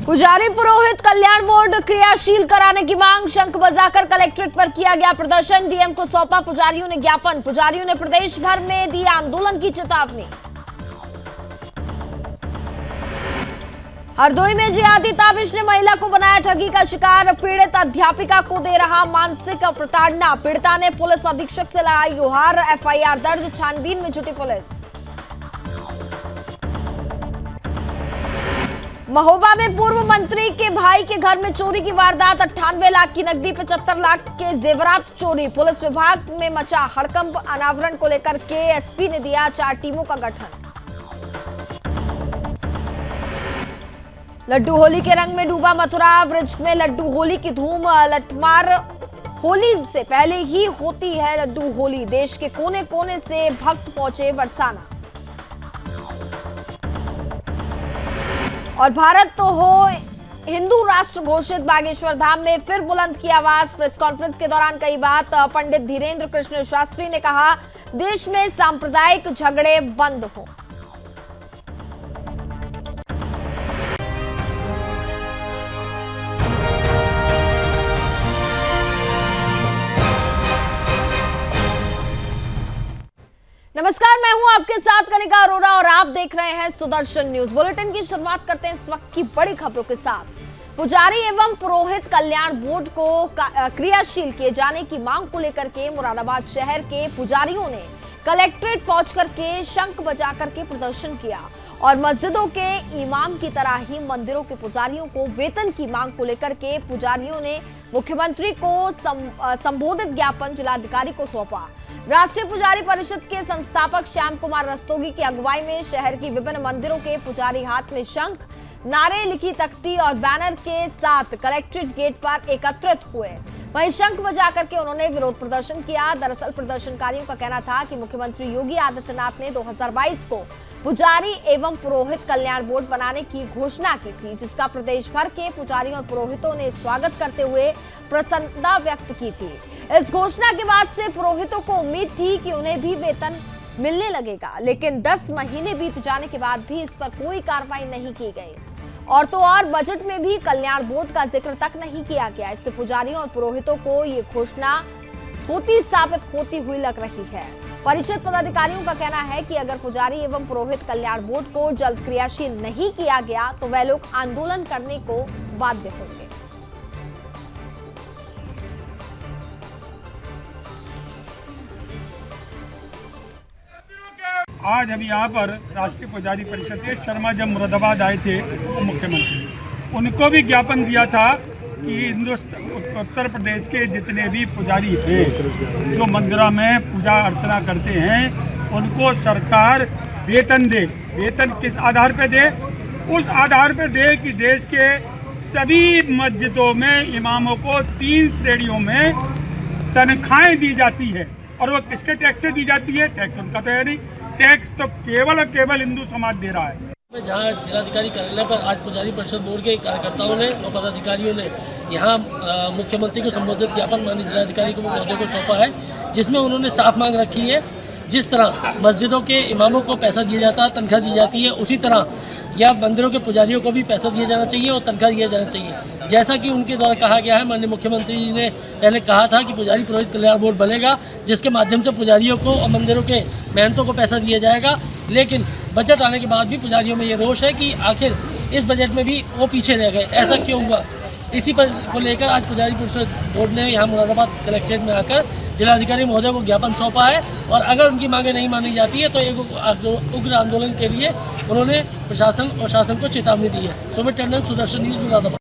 पुजारी पुरोहित कल्याण बोर्ड क्रियाशील कराने की मांग, शंख बजाकर कलेक्ट्रेट पर किया गया प्रदर्शन। डीएम को सौंपा पुजारियों ने ज्ञापन। पुजारियों ने प्रदेश भर में दी आंदोलन की चेतावनी। हरदोई में जिहादी ताबिश ने महिला को बनाया ठगी का शिकार। पीड़ित अध्यापिका को दे रहा मानसिक प्रताड़ना। पीड़िता ने पुलिस अधीक्षक से लगाई गुहार। एफआईआर दर्ज, छानबीन में जुटी पुलिस। महोबा में पूर्व मंत्री के भाई के घर में चोरी की वारदात। 98 लाख की नकदी, 75 लाख के जेवरात चोरी। पुलिस विभाग में मचा हड़कंप। अनावरण को लेकर के एसपी ने दिया 4 टीमों का गठन। लड्डू होली के रंग में डूबा मथुरा। ब्रिज में लड्डू होली की धूम। लठमार होली से पहले ही होती है लड्डू होली। देश के कोने कोने से भक्त पहुंचे बरसाना। और भारत तो हो हिंदू राष्ट्र घोषित। बागेश्वर धाम में फिर बुलंद की आवाज। प्रेस कॉन्फ्रेंस के दौरान कई बात। पंडित धीरेन्द्र कृष्ण शास्त्री ने कहा, देश में सांप्रदायिक झगड़े बंद हो। नमस्कार, मैं हूं आपके साथ कनिका अरोरा और आप देख रहे हैं सुदर्शन न्यूज। बुलेटिन की शुरुआत करते हैं इस वक्त की बड़ी खबरों के साथ। पुजारी एवं पुरोहित कल्याण बोर्ड को क्रियाशील किए जाने की मांग को लेकर के मुरादाबाद शहर के पुजारियों ने कलेक्ट्रेट पहुंच करके शंख बजा करके प्रदर्शन किया और मस्जिदों के इमाम की तरह ही मंदिरों के पुजारियों को वेतन की मांग को लेकर के पुजारियों ने मुख्यमंत्री को संबोधित ज्ञापन जिलाधिकारी को सौंपा। राष्ट्रीय पुजारी परिषद के संस्थापक श्याम कुमार रस्तोगी की अगुवाई में शहर की विभिन्न मंदिरों के पुजारी हाथ में शंख, नारे, लिखी तख्ती और बैनर के साथ कलेक्ट्रेट गेट पर एकत्रित हुए। वहीं शंख बजा करके उन्होंने विरोध प्रदर्शन किया। दरअसल प्रदर्शनकारियों का कहना था कि मुख्यमंत्री योगी आदित्यनाथ ने 2022 को पुजारी एवं पुरोहित कल्याण बोर्ड बनाने की घोषणा की थी, जिसका प्रदेश भर के पुजारियों और पुरोहितों ने स्वागत करते हुए प्रसन्नता व्यक्त की थी। इस घोषणा के बाद से पुरोहितों को उम्मीद थी कि उन्हें भी वेतन मिलने लगेगा, लेकिन 10 महीने बीत जाने के बाद भी इस पर कोई कार्रवाई नहीं की गई। और तो और बजट में भी कल्याण बोर्ड का जिक्र तक नहीं किया गया। इससे पुजारियों और पुरोहितों को ये घोषणा खोटी साबित होती हुई लग रही है। परिषद पदाधिकारियों का कहना है कि अगर पुजारी एवं पुरोहित कल्याण बोर्ड को जल्द क्रियाशील नहीं किया गया तो वह लोग आंदोलन करने को बाध्य होंगे। आज अभी यहाँ पर राष्ट्रीय पुजारी परिषद के शर्मा जब मुरादाबाद आए थे मुख्यमंत्री, उनको भी ज्ञापन दिया था कि उत्तर प्रदेश के जितने भी पुजारी हैं जो मंदिरों में पूजा अर्चना करते हैं, उनको सरकार वेतन दे। वेतन किस आधार पर दे? उस आधार पर दे कि देश के सभी मस्जिदों में इमामों को 3 श्रेणियों में तनख्वाहें दी जाती है। और वो किसके टैक्स से दी जाती है? टैक्स उनका तो है नहीं। टैक्स तो केवल और केवल हिंदू समाज दे रहा है। जहाँ जिलाधिकारी कार्यालय पर आज पुजारी परिषद बोर्ड के कार्यकर्ताओं ने और पदाधिकारियों ने यहाँ मुख्यमंत्री को संबोधित ज्ञापन माननीय जिलाधिकारी को महोदय को सौंपा है, जिसमें उन्होंने साफ मांग रखी है जिस तरह मस्जिदों के इमामों को पैसा दिया जाता है, तनख्वाह दी जाती है, उसी तरह या मंदिरों के पुजारियों को भी पैसा दिया जाना चाहिए और तनख्वाह दिया जाना चाहिए। जैसा कि उनके द्वारा कहा गया है, माननीय मुख्यमंत्री जी ने पहले कहा था कि पुजारी पुरोहित कल्याण बोर्ड बनेगा जिसके माध्यम से पुजारियों को और मंदिरों के मेहनतों को पैसा दिया जाएगा। लेकिन बजट आने के बाद भी पुजारियों में ये रोष है कि आखिर इस बजट में भी वो पीछे रह गए, ऐसा क्यों हुआ? इसी पर को लेकर आज पुजारी परिषद बोर्ड ने यहाँ मुरादाबाद कलेक्ट्रेट में आकर जिलाधिकारी महोदय को ज्ञापन सौंपा है और अगर उनकी मांगें नहीं मानी जाती है तो एक उग्र आंदोलन के लिए उन्होंने प्रशासन और शासन को चेतावनी दी है। सुमित टंडन, सुदर्शन न्यूज, मुरादाबाद।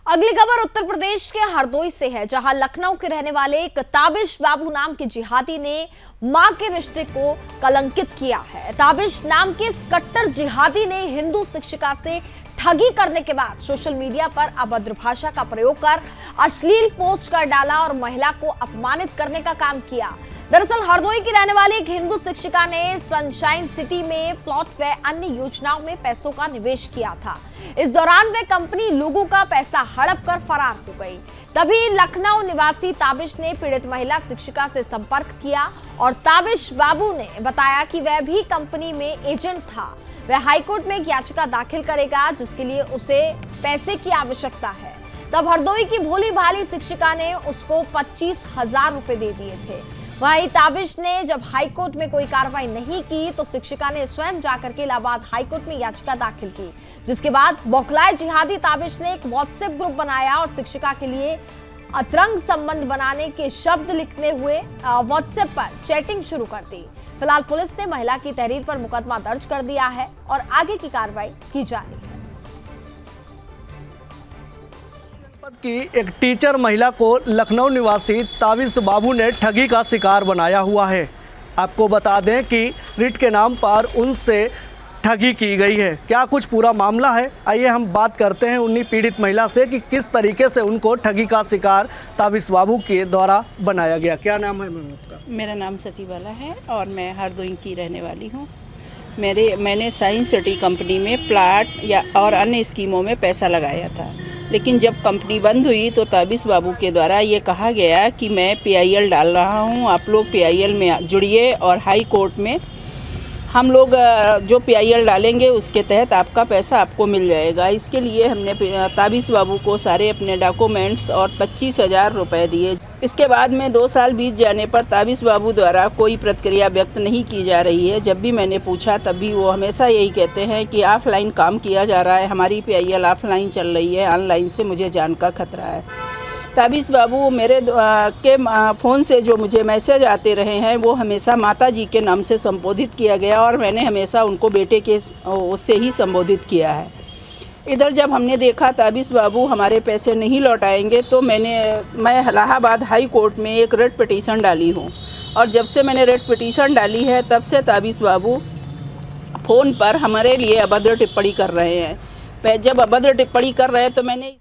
अगली खबर उत्तर प्रदेश के हरदोई से है, जहां लखनऊ के रहने वाले एक ताबिश बाबू नाम के जिहादी ने मां के रिश्ते को कलंकित किया है। ताबिश नाम के इस कट्टर जिहादी ने हिंदू शिक्षिका से ठगी करने के बाद सोशल मीडिया पर अभद्र भाषा का प्रयोग कर अश्लील पोस्ट कर डाला और महिला को अपमानित करने का काम किया। दरअसल हरदोई की रहने वाली एक हिंदू शिक्षिका ने सनशाइन सिटी में प्लॉट व अन्य योजनाओं में पैसों का निवेश किया था। इस दौरान वह कंपनी लोगों का पैसा हड़प कर फरार हो गई। तभी लखनऊ निवासी ताबिश ने पीड़ित महिला शिक्षिका से संपर्क किया और ताबिश बाबू ने बताया कि वह भी कंपनी में एजेंट था। वह हाईकोर्ट में एक याचिका दाखिल करेगा जिसके लिए उसे पैसे की आवश्यकता है। तब हरदोई की भोली भाली शिक्षिका ने उसको 25,000 रुपए दे दिए थे। वहीं ताबिश ने जब हाईकोर्ट में कोई कार्रवाई नहीं की तो शिक्षिका ने स्वयं जाकर के इलाहाबाद हाईकोर्ट में याचिका दाखिल की, जिसके बाद बौखलाए जिहादी ताबिश ने एक व्हाट्सएप ग्रुप बनाया और शिक्षिका के लिए अतरंग संबंध बनाने के शब्द लिखने हुए व्हाट्सएप पर चैटिंग शुरू कर दी। फिलहाल पुलिस ने महिला की तहरीर पर मुकदमा दर्ज कर दिया है और आगे की कार्रवाई की जा रही है। की एक टीचर महिला को लखनऊ निवासी ताबिश बाबू ने ठगी का शिकार बनाया हुआ है। आपको बता दें कि रिट के नाम पर उनसे ठगी की गई है। क्या कुछ पूरा मामला है, आइए हम बात करते हैं उन्हीं पीड़ित महिला से कि किस तरीके से उनको ठगी का शिकार ताबिश बाबू के द्वारा बनाया गया। क्या नाम है मैम आपका? मेरा नाम सची बाला है और मैं हरदोई की रहने वाली हूँ। मैंने साइंस सिटी कंपनी में प्लाट या और अन्य स्कीमों में पैसा लगाया था, लेकिन जब कंपनी बंद हुई तो ताबिश बाबू के द्वारा ये कहा गया कि मैं PIL डाल रहा हूँ, आप लोग PIL में जुड़िए और हाई कोर्ट में हम लोग जो PIL डालेंगे उसके तहत आपका पैसा आपको मिल जाएगा। इसके लिए हमने ताबिश बाबू को सारे अपने डॉक्यूमेंट्स और 25,000 रुपये दिए। इसके बाद में 2 साल बीत जाने पर ताबिश बाबू द्वारा कोई प्रतिक्रिया व्यक्त नहीं की जा रही है। जब भी मैंने पूछा तब भी वो हमेशा यही कहते हैं कि ऑफलाइन काम किया जा रहा है, हमारी PIL ऑफलाइन चल रही है, ऑनलाइन से मुझे जान का खतरा है। ताबिश बाबू मेरे के फ़ोन से जो मुझे मैसेज आते रहे हैं वो हमेशा माता जी के नाम से संबोधित किया गया और मैंने हमेशा उनको बेटे के उससे ही संबोधित किया है। इधर जब हमने देखा ताबिश बाबू हमारे पैसे नहीं लौटाएंगे तो मैं इलाहाबाद हाई कोर्ट में एक रेट पिटीशन डाली हूँ और जब से मैंने रेट पिटीशन डाली है तब से ताबिश बाबू फ़ोन पर हमारे लिए अभद्र टिप्पणी कर रहे हैं। जब अभद्र टिप्पणी कर रहे हैं तो मैंने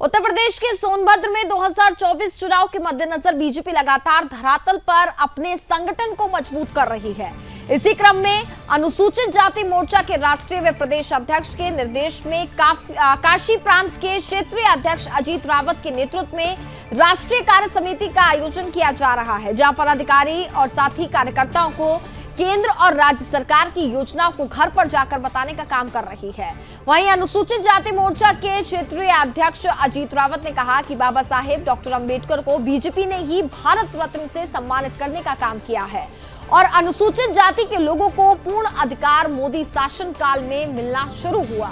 उत्तर प्रदेश के सोनभद्र में 2024 चुनाव के मद्देनजर बीजेपी लगातार धरातल पर अपने संगठन को मजबूत कर रही है। इसी क्रम में अनुसूचित जाति मोर्चा के राष्ट्रीय व प्रदेश अध्यक्ष के निर्देश में काशी प्रांत के क्षेत्रीय अध्यक्ष अजीत रावत के नेतृत्व में राष्ट्रीय कार्य समिति का आयोजन किया जा रहा है, जहां पदाधिकारी और साथी कार्यकर्ताओं को केंद्र और राज्य सरकार की योजनाओं को घर पर जाकर बताने का काम कर रही है। वहीं अनुसूचित जाति मोर्चा के क्षेत्रीय अध्यक्ष अजीत रावत ने कहा कि बाबा साहेब डॉक्टर अंबेडकर को बीजेपी ने ही भारत रत्न से सम्मानित करने का काम किया है और अनुसूचित जाति के लोगों को पूर्ण अधिकार मोदी शासन काल में मिलना शुरू हुआ।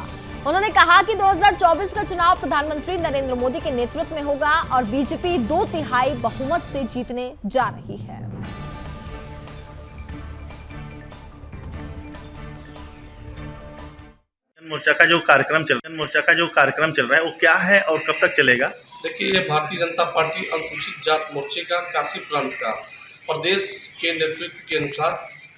उन्होंने कहा कि 2024 का चुनाव प्रधानमंत्री नरेंद्र मोदी के नेतृत्व में होगा और बीजेपी 2/3 बहुमत से जीतने जा रही है। मोर्चा का जो कार्यक्रम चल रहा है वो क्या है और कब तक चलेगा? देखिए, ये भारतीय जनता पार्टी अनुसूचित जाति मोर्चे का काशी प्रांत का प्रदेश के नेतृत्व के अनुसार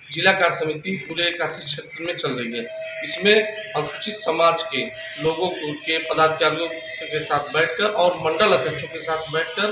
जिला कार्य समिति पूरे काशी क्षेत्र में चल रही है। इसमें अनुसूचित समाज के लोगों के पदाधिकारियों के साथ बैठकर और मंडल अध्यक्षों के साथ बैठकर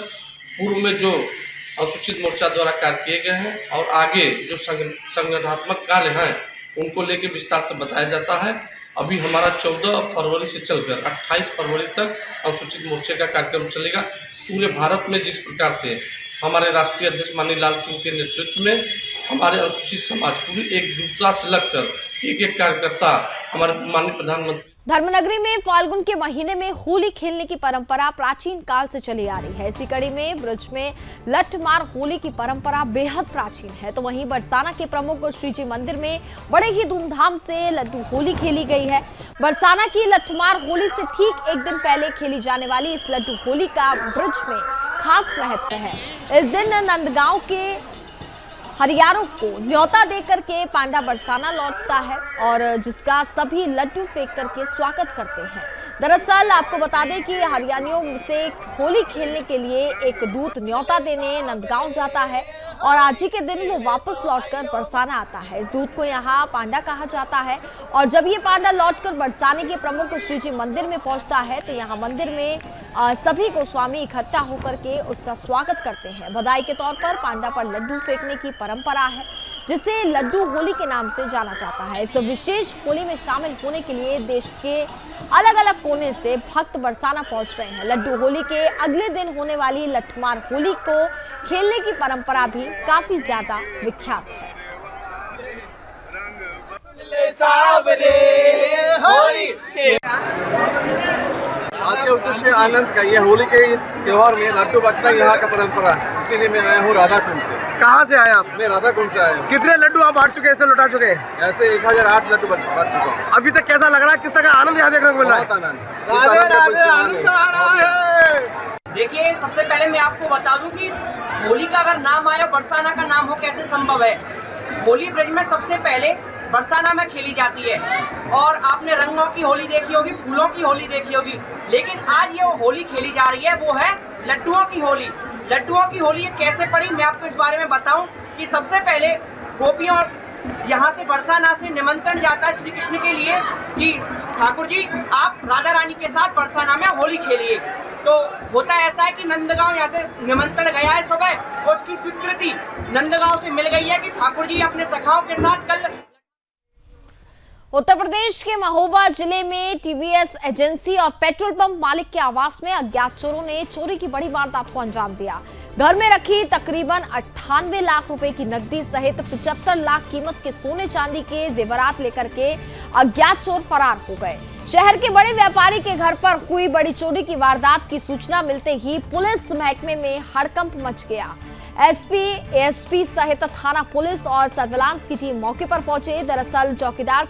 पूर्व में जो अनुसूचित मोर्चा द्वारा कार्य किए गए हैं और आगे जो संगठनात्मक कार्य हैं उनको लेकर विस्तार से बताया जाता है। अभी हमारा 14 फरवरी से चलकर 28 फरवरी तक अनुसूचित मोर्चे का कार्यक्रम चलेगा। पूरे भारत में जिस प्रकार से हमारे राष्ट्रीय अध्यक्ष माननीय लाल सिंह के नेतृत्व में हमारे अनुसूचित समाज पूरी एकजुटता से लगकर एक कार्यकर्ता हमारे माननीय प्रधानमंत्री। धर्मनगरी में फाल्गुन के महीने में होली खेलने की परंपरा प्राचीन काल से चली आ रही है। इसी कड़ी में ब्रज में लठमार होली की परंपरा बेहद प्राचीन है। तो वहीं बरसाना के प्रमुख श्रीजी मंदिर में बड़े ही धूमधाम से लड्डू होली खेली गई है। बरसाना की लठमार होली से ठीक एक दिन पहले खेली जाने वाली इस लड्डू होली का ब्रज में खास महत्व है। इस दिन नंदगांव के हरियारों को न्योता देकर के पांडा बरसाना लौटता है और जिसका सभी लड्डू फेंक करके स्वागत करते हैं। दरअसल आपको बता दें कि हरियाणियों से होली खेलने के लिए एक दूत न्योता देने नंदगांव जाता है और आज ही के दिन वो वापस लौटकर बरसाना आता है। इस दूत को यहाँ पांडा कहा जाता है और जब ये पांडा लौटकर बरसाने के प्रमुख श्रीजी मंदिर में पहुंचता है तो यहाँ मंदिर में सभी गोस्वामी इकट्ठा होकर के उसका स्वागत करते हैं। बधाई के तौर पर पांडा पर लड्डू फेंकने की परंपरा है जिसे लड्डू होली के नाम से जाना जाता है। इस विशेष होली में शामिल होने के लिए देश के अलग अलग कोने से भक्त बरसाना पहुंच रहे हैं। लड्डू होली के अगले दिन होने वाली लठमार होली को खेलने की परंपरा भी काफी ज्यादा विख्यात है। आज के उद्देश्य आनंद का ये होली के इस त्योहार में लड्डू बंटना यहाँ का परंपरा है, इसीलिए मैं आया हूँ राधा कुंड से। कहाँ से आए आप? मैं राधा कुंड से आया हूँ। कितने लड्डू आप बांट चुके हैं, ऐसे लौटा चुके हैं? ऐसे 1008 लड्डू बांट चुका हूँ। अभी तक कैसा लग रहा है, किस तरह का आनंद यहाँ देखने को मिल रहा है? बहुत आनंद, राधे राधे, आनंद आ रहा है। देखिए, सबसे पहले मैं आपको बता दूं कि होली का अगर नाम आया, बरसाना का नाम हो, कैसे संभव है। होली ब्रज में सबसे पहले बरसाना में खेली जाती है और आपने रंगों की होली देखी होगी, फूलों की होली देखी होगी, लेकिन आज ये होली खेली जा रही है वो है लड्डुओं की होली। लड्डुओं की होली ये कैसे पड़ी, मैं आपको इस बारे में बताऊं कि सबसे पहले गोपियों यहाँ से बरसाना से निमंत्रण जाता है श्री कृष्ण के लिए कि ठाकुर जी आप राधा रानी के साथ बरसाना में होली खेलिए। तो होता ऐसा है कि नंदगांव यहाँ से निमंत्रण गया है सुबह, उसकी स्वीकृति नंदगांव से मिल गई है कि ठाकुर जी अपने सखाओं के साथ कल। उत्तर प्रदेश के महोबा जिले में टीवीएस एजेंसी और पेट्रोल पंप मालिक के आवास में अज्ञात चोरों ने चोरी की बड़ी वारदात को अंजाम दिया। घर में रखी तकरीबन 98 लाख रुपए की नकदी सहित 75 लाख कीमत के सोने चांदी के जेवरात लेकर के अज्ञात चोर फरार हो गए। शहर के बड़े व्यापारी के घर पर हुई बड़ी चोरी की वारदात की सूचना मिलते ही पुलिस महकमे में हड़कंप मच गया। एसपी, एएसपी सहित थाना पुलिस और सर्विलांस की टीम मौके पर पहुंचे। दरअसल चौकीदार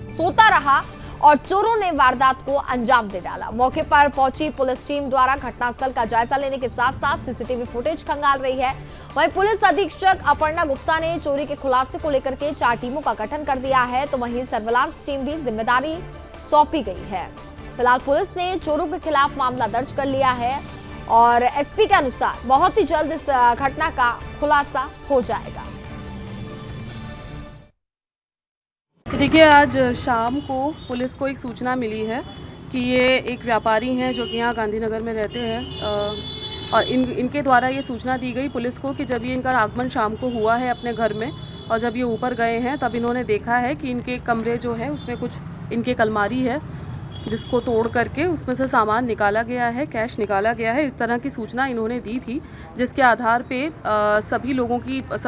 सोता रहा और चोरों ने वारदात को अंजाम दे डाला। मौके पर पहुंची पुलिस टीम द्वारा घटनास्थल का जायजा लेने के साथ साथ सीसीटीवी फुटेज खंगाल रही है। वहीं पुलिस अधीक्षक अपर्णा गुप्ता ने चोरी के खुलासे को लेकर के 4 टीमों का गठन कर दिया है, तो वहीं सर्विलांस टीम भी जिम्मेदारी सौंपी गई है। फिलहाल पुलिस ने चोरों के खिलाफ मामला दर्ज कर लिया है और एसपी के अनुसार बहुत ही जल्द इस घटना का खुलासा हो जाएगा। देखिए, आज शाम को पुलिस को एक सूचना मिली है कि ये एक व्यापारी हैं जो कि यहाँ गांधीनगर में रहते हैं और इनके द्वारा ये सूचना दी गई पुलिस को कि जब ये इनका आगमन शाम को हुआ है अपने घर में और जब ये ऊपर गए हैं तब इन्होंने देखा है कि इनके कमरे जो है उसमें कुछ इनकी एक अलमारी है जिसको तोड़ करके उसमें से सामान निकाला गया है, कैश निकाला गया है। इस तरह की सूचना इन्होंने दी थी, जिसके आधार पे सब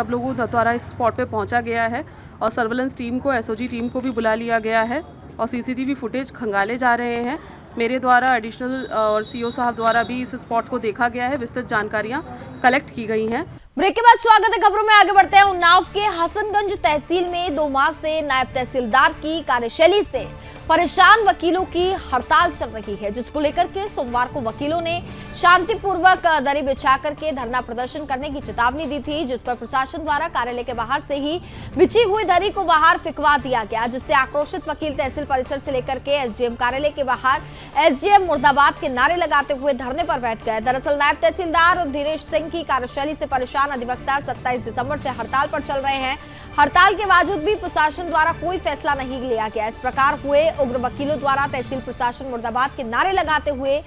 लोगों द्वारा इस स्पॉट पे पहुंचा गया है और सर्वेलेंस टीम को, एसओजी टीम को भी बुला लिया गया है और सीसीटीवी फुटेज खंगाले जा रहे हैं। मेरे द्वारा एडिशनल और सीओ साहब द्वारा भी इस स्पॉट को देखा गया है, विस्तृत जानकारियाँ कलेक्ट की गई हैं। ब्रेक के बाद स्वागत है खबरों में। आगे बढ़ते हैं। उन्नाव के हसनगंज तहसील में 2 माह से नायब तहसीलदार की कार्यशैली से परेशान वकीलों की हड़ताल चल रही है, जिसको लेकर के सोमवार को वकीलों ने शांतिपूर्वक दरी बिछा करके धरना प्रदर्शन करने की चेतावनी दी थी, जिस पर प्रशासन द्वारा कार्यालय के बाहर से ही बिछी हुई दरी को बाहर फिकवा दिया गया, जिससे आक्रोशित वकील तहसील परिसर से लेकर के एसडीएम कार्यालय के बाहर एसडीएम मुर्दाबाद के नारे लगाते हुए धरने पर बैठ गए। दरअसल नायब तहसीलदार धीरेश सिंह की कार्यशैली से परेशान अधिवक्ता 27 दिसंबर से हड़ताल पर चल रहे हैं। हड़ताल के बावजूद भी प्रशासन द्वारा कोई फैसला नहीं लिया गया। इस प्रकार हुए उग्र वकीलों द्वारा तहसील प्रशासन मुर्दाबाद के नारे लगाते हुए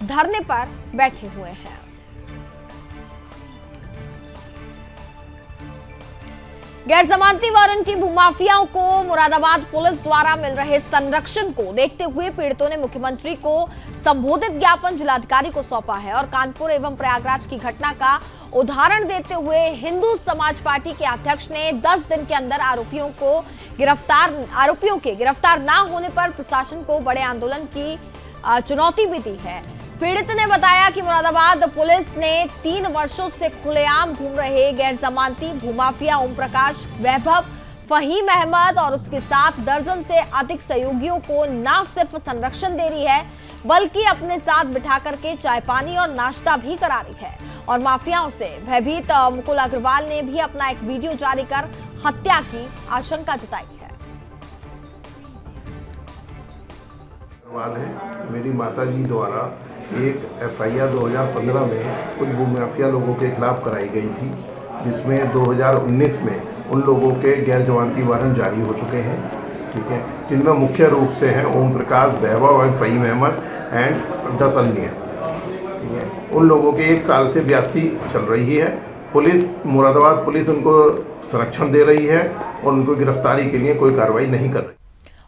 धरने पर बैठे हुए हैं। गैर जमानती वारंटी भूमाफियाओं को मुरादाबाद पुलिस द्वारा मिल रहे संरक्षण को देखते हुए पीड़ितों ने मुख्यमंत्री को संबोधित ज्ञापन जिलाधिकारी को सौंपा है और कानपुर एवं प्रयागराज की घटना का उदाहरण देते हुए हिंदू समाज पार्टी के अध्यक्ष ने 10 दिन के अंदर आरोपियों के गिरफ्तार न होने पर प्रशासन को बड़े आंदोलन की चुनौती भी दी है। पीड़ित ने बताया कि मुरादाबाद पुलिस ने 3 वर्षों से खुलेआम घूम रहे गैर जमानती भूमाफिया ओम प्रकाश, वैभव, फहीम अहमद और उसके साथ दर्जन से अधिक सहयोगियों को न सिर्फ संरक्षण दे रही है बल्कि अपने साथ बिठा करके चाय पानी और नाश्ता भी करा रही है। और माफियाओं से भयभीत मुकुल अग्रवाल ने भी अपना एक वीडियो जारी कर हत्या की आशंका जताई है। मेरी माताजी द्वारा एक एफआईआर 2015 में कुछ भूमाफिया लोगों के खिलाफ कराई गई थी, जिसमें 2019 में उन लोगों के गैर जमानती वारंट जारी हो चुके हैं, ठीक है, जिनमें मुख्य रूप से हैं ओम प्रकाश, वैभव एंड फहीम अहमद एंड 10 अन्य, ठीक है। उन लोगों के 1 साल से 82 चल रही है। पुलिस, मुरादाबाद पुलिस उनको संरक्षण दे रही है और उनको गिरफ्तारी के लिए कोई कार्रवाई नहीं कर रही।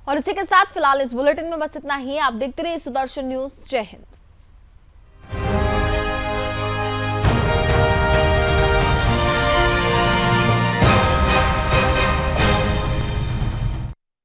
और इसी के साथ फिलहाल इस बुलेटिन में बस इतना ही। आप देखते रहिए सुदर्शन न्यूज। जय हिंद।